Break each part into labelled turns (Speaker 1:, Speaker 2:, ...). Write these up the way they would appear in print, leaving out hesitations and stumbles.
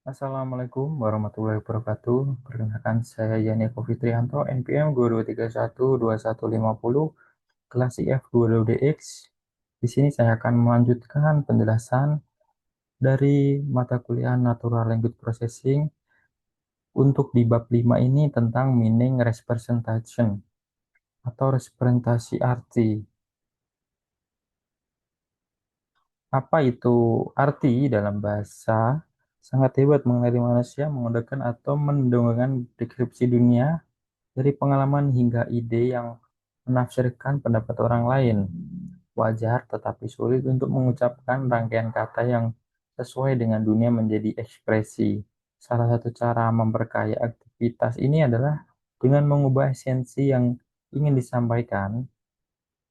Speaker 1: Assalamualaikum warahmatullahi wabarakatuh. Perkenalkan saya Yani Fitrianto, NPM 22312150, kelas IF 22DX. Di sini saya akan melanjutkan penjelasan dari mata kuliah Natural Language Processing untuk di bab 5 ini tentang meaning representation atau representasi arti. Apa itu arti dalam bahasa? Sangat hebat mengenai manusia menggunakan atau mendongengkan deskripsi dunia dari pengalaman hingga ide yang menafsirkan pendapat orang lain. Wajar tetapi sulit untuk mengucapkan rangkaian kata yang sesuai dengan dunia menjadi ekspresi. Salah satu cara memperkaya aktivitas ini adalah dengan mengubah esensi yang ingin disampaikan.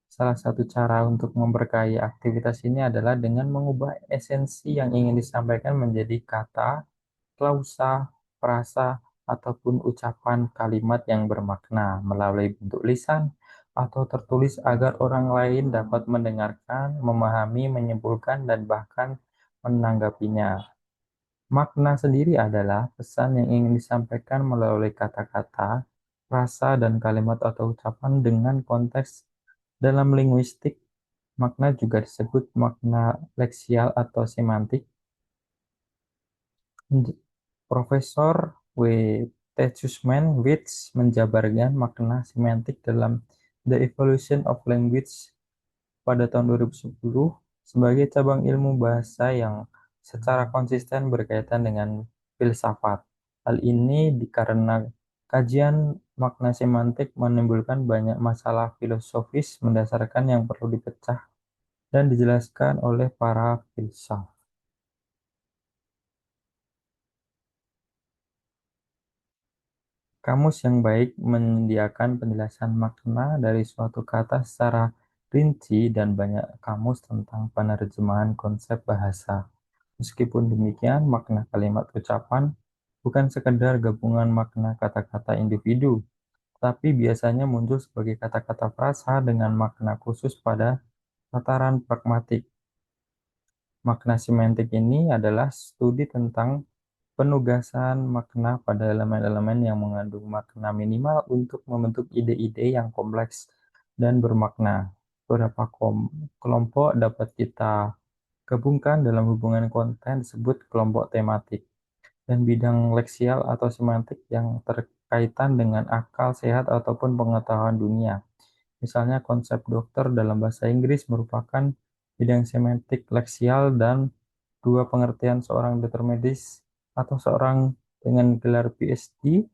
Speaker 1: Salah satu cara untuk memperkaya aktivitas ini adalah dengan mengubah esensi yang ingin disampaikan menjadi kata, klausa, frasa, ataupun ucapan kalimat yang bermakna melalui bentuk lisan atau tertulis agar orang lain dapat mendengarkan, memahami, menyimpulkan, dan bahkan menanggapinya. Makna sendiri adalah pesan yang ingin disampaikan melalui kata-kata, frasa, dan kalimat atau ucapan dengan konteks dalam linguistik. Makna juga disebut makna leksial atau semantik. Profesor W. Witz menjabarkan makna semantik dalam The Evolution of Language pada tahun 2010 sebagai cabang ilmu bahasa yang secara konsisten berkaitan dengan filsafat. Hal ini dikarenakan kajian makna semantik menimbulkan banyak masalah filosofis mendasarkan yang perlu dipecah dan dijelaskan oleh para filsuf. Kamus yang baik menyediakan penjelasan makna dari suatu kata secara rinci dan banyak kamus tentang penerjemahan konsep bahasa. Meskipun demikian, makna kalimat ucapan bukan sekedar gabungan makna kata-kata individu, tapi biasanya muncul sebagai kata-kata frasa dengan makna khusus pada tataran pragmatik. Makna semantik ini adalah studi tentang penugasan makna pada elemen-elemen yang mengandung makna minimal untuk membentuk ide-ide yang kompleks dan bermakna. Beberapa kelompok dapat kita gabungkan dalam hubungan konten disebut kelompok tematik, dan bidang leksial atau semantik yang terkaitan dengan akal sehat ataupun pengetahuan dunia. Misalnya konsep dokter dalam bahasa Inggris merupakan bidang semantik leksial dan dua pengertian seorang dokter medis atau seorang dengan gelar PhD.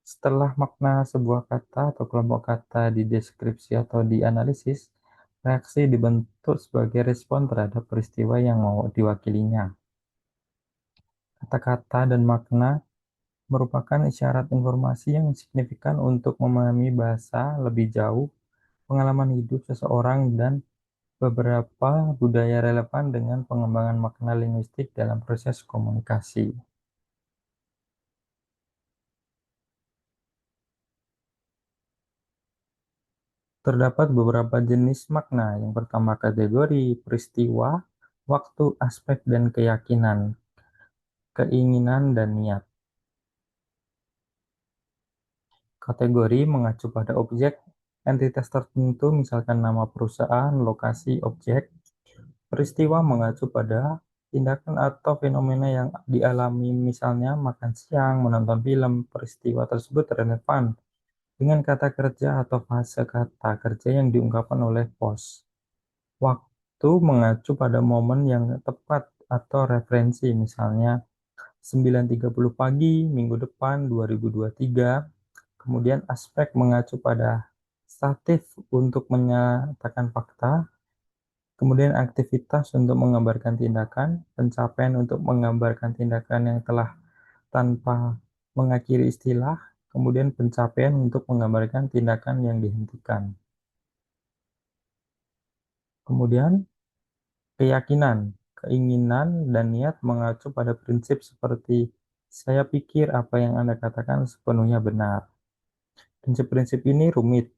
Speaker 1: Setelah makna sebuah kata atau kelompok kata dideskripsi atau dianalisis, reaksi dibentuk sebagai respon terhadap peristiwa yang mau diwakilinya. Kata-kata dan makna merupakan isyarat informasi yang signifikan untuk memahami bahasa lebih jauh, pengalaman hidup seseorang, dan beberapa budaya relevan dengan pengembangan makna linguistik dalam proses komunikasi. Terdapat beberapa jenis makna. Yang pertama kategori, peristiwa, waktu, aspek, dan keyakinan, keinginan, dan niat. Kategori mengacu pada objek, entitas tertentu, misalkan nama perusahaan, lokasi, objek. Peristiwa mengacu pada tindakan atau fenomena yang dialami, misalnya makan siang, menonton film. Peristiwa tersebut relevan dengan kata kerja atau fase kata kerja yang diungkapkan oleh pos. Waktu mengacu pada momen yang tepat atau referensi, misalnya 9.30 pagi, minggu depan, 2023. Kemudian aspek mengacu pada statif untuk menyatakan fakta. Kemudian aktivitas untuk menggambarkan tindakan, pencapaian untuk menggambarkan tindakan yang telah tanpa mengakhiri istilah, kemudian pencapaian untuk menggambarkan tindakan yang dihentikan. Kemudian keyakinan, keinginan, dan niat mengacu pada prinsip seperti saya pikir apa yang Anda katakan sepenuhnya benar. Prinsip-prinsip ini rumit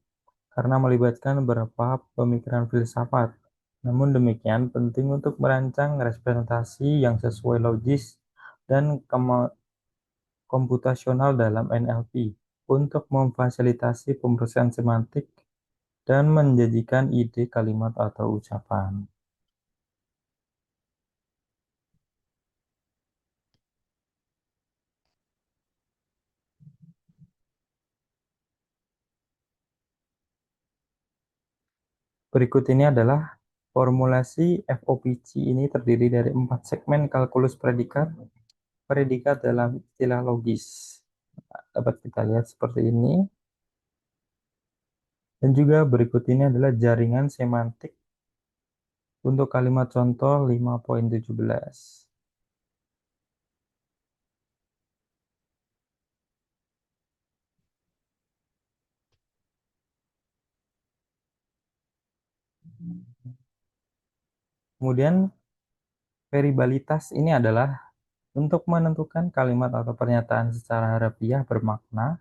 Speaker 1: karena melibatkan beberapa pemikiran filsafat. Namun demikian penting untuk merancang representasi yang sesuai logis dan komputasional dalam NLP untuk memfasilitasi pemrosesan semantik dan menjadikan ide kalimat atau ucapan. Berikut ini adalah formulasi FOPC. Ini terdiri dari 4 segmen kalkulus predikat, predikat dalam istilah logis. Dapat kita lihat seperti ini. Dan juga berikut ini adalah jaringan semantik untuk kalimat contoh 5.17. Kemudian variabelitas ini adalah untuk menentukan kalimat atau pernyataan secara harafiah bermakna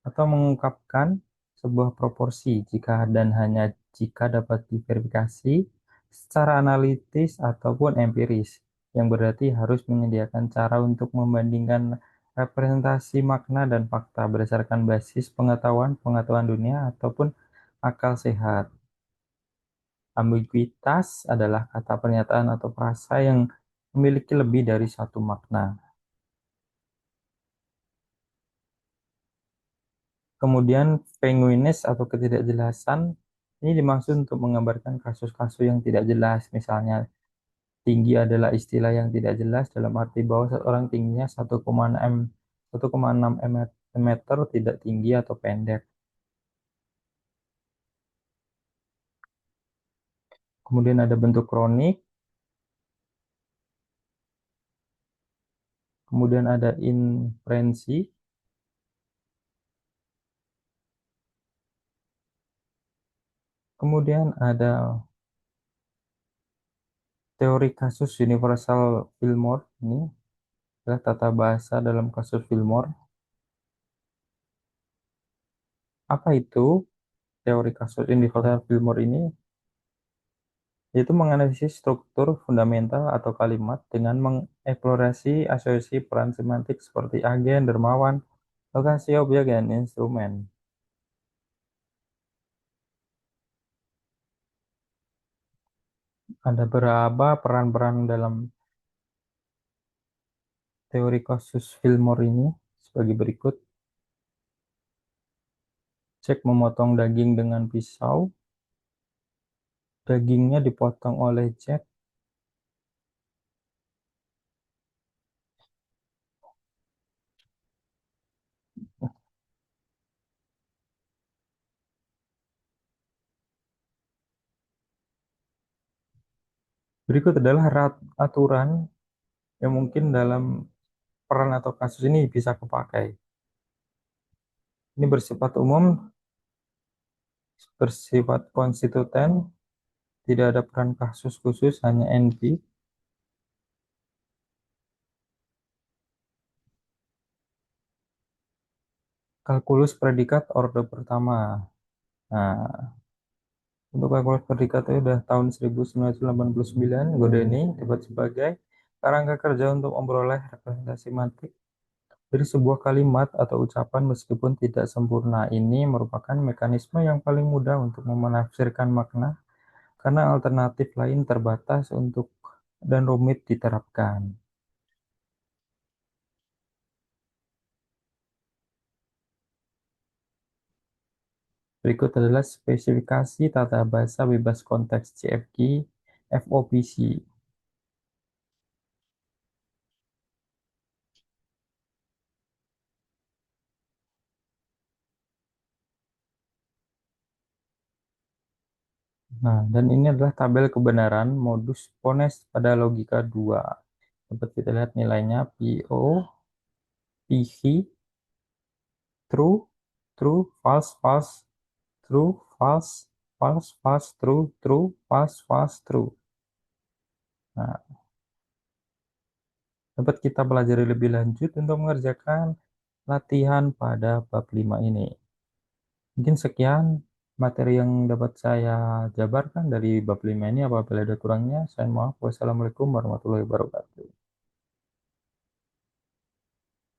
Speaker 1: atau mengungkapkan sebuah proporsi jika dan hanya jika dapat diverifikasi secara analitis ataupun empiris, yang berarti harus menyediakan cara untuk membandingkan representasi makna dan fakta berdasarkan basis pengetahuan dunia ataupun akal sehat. Ambiguitas adalah kata pernyataan atau frasa yang memiliki lebih dari satu makna. Kemudian penguinis atau ketidakjelasan ini dimaksud untuk menggambarkan kasus-kasus yang tidak jelas. Misalnya, tinggi adalah istilah yang tidak jelas dalam arti bahwa seorang tingginya 1,6 meter tidak tinggi atau pendek. Kemudian ada bentuk kronik, kemudian ada inferensi, kemudian ada teori kasus universal Fillmore. Ini adalah tata bahasa dalam kasus Fillmore. Apa itu teori kasus universal Fillmore ini? Yaitu menganalisis struktur fundamental atau kalimat dengan mengeksplorasi asosiasi peran semantik seperti agen, dermawan, lokasi objek, dan instrumen. Ada berapa peran-peran dalam teori kasus Fillmore ini sebagai berikut. Cek memotong daging dengan pisau. Dagingnya dipotong oleh Jack. Berikut adalah aturan yang mungkin dalam peran atau kasus ini bisa kepakai. Ini bersifat umum, bersifat konstituen, tidak ada peran kasus khusus, hanya NP. Kalkulus predikat orde pertama. Nah, untuk kalkulus predikat itu udah tahun 1989, Godeni dapat sebagai kerangka kerja untuk memperoleh representasi semantik dari sebuah kalimat atau ucapan meskipun tidak sempurna. Ini merupakan mekanisme yang paling mudah untuk menafsirkan makna karena alternatif lain terbatas untuk dan rumit diterapkan. Berikut adalah spesifikasi tata bahasa bebas konteks CFG FOPC. Nah, dan ini adalah tabel kebenaran modus ponens pada logika 2. Dapat kita lihat nilainya PO, PV, true, true, false, false, true, false, false, false, true, true, false, false, true. Nah, dapat kita pelajari lebih lanjut untuk mengerjakan latihan pada bab 5 ini. Mungkin sekian materi yang dapat saya jabarkan dari bab 5 ini. Apabila ada kurangnya, saya mohon. Wassalamualaikum warahmatullahi wabarakatuh.